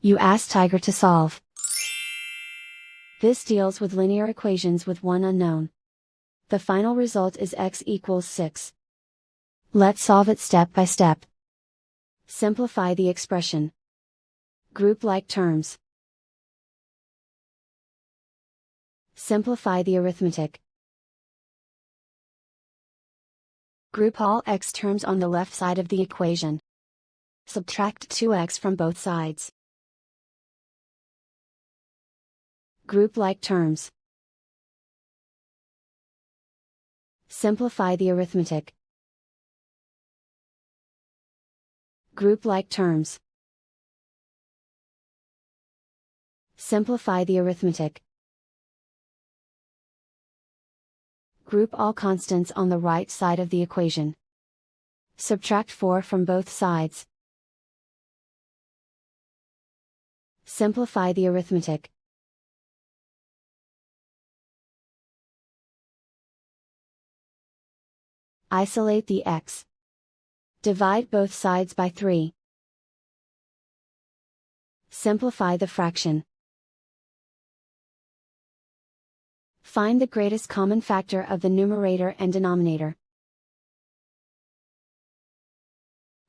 You ask Tiger to solve. This deals with linear equations with one unknown. The final result is x equals 6. Let's solve it step by step. Simplify the expression. Group like terms. Simplify the arithmetic. Group all x terms on the left side of the equation. Subtract 2x from both sides. Group like terms. Simplify the arithmetic. Group like terms. Simplify the arithmetic. Group all constants on the right side of the equation. Subtract 4 from both sides. Simplify the arithmetic. Isolate the x. Divide both sides by 3. Simplify the fraction. Find the greatest common factor of the numerator and denominator.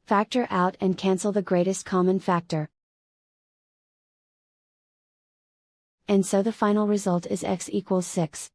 Factor out and cancel the greatest common factor. And so the final result is x equals 6.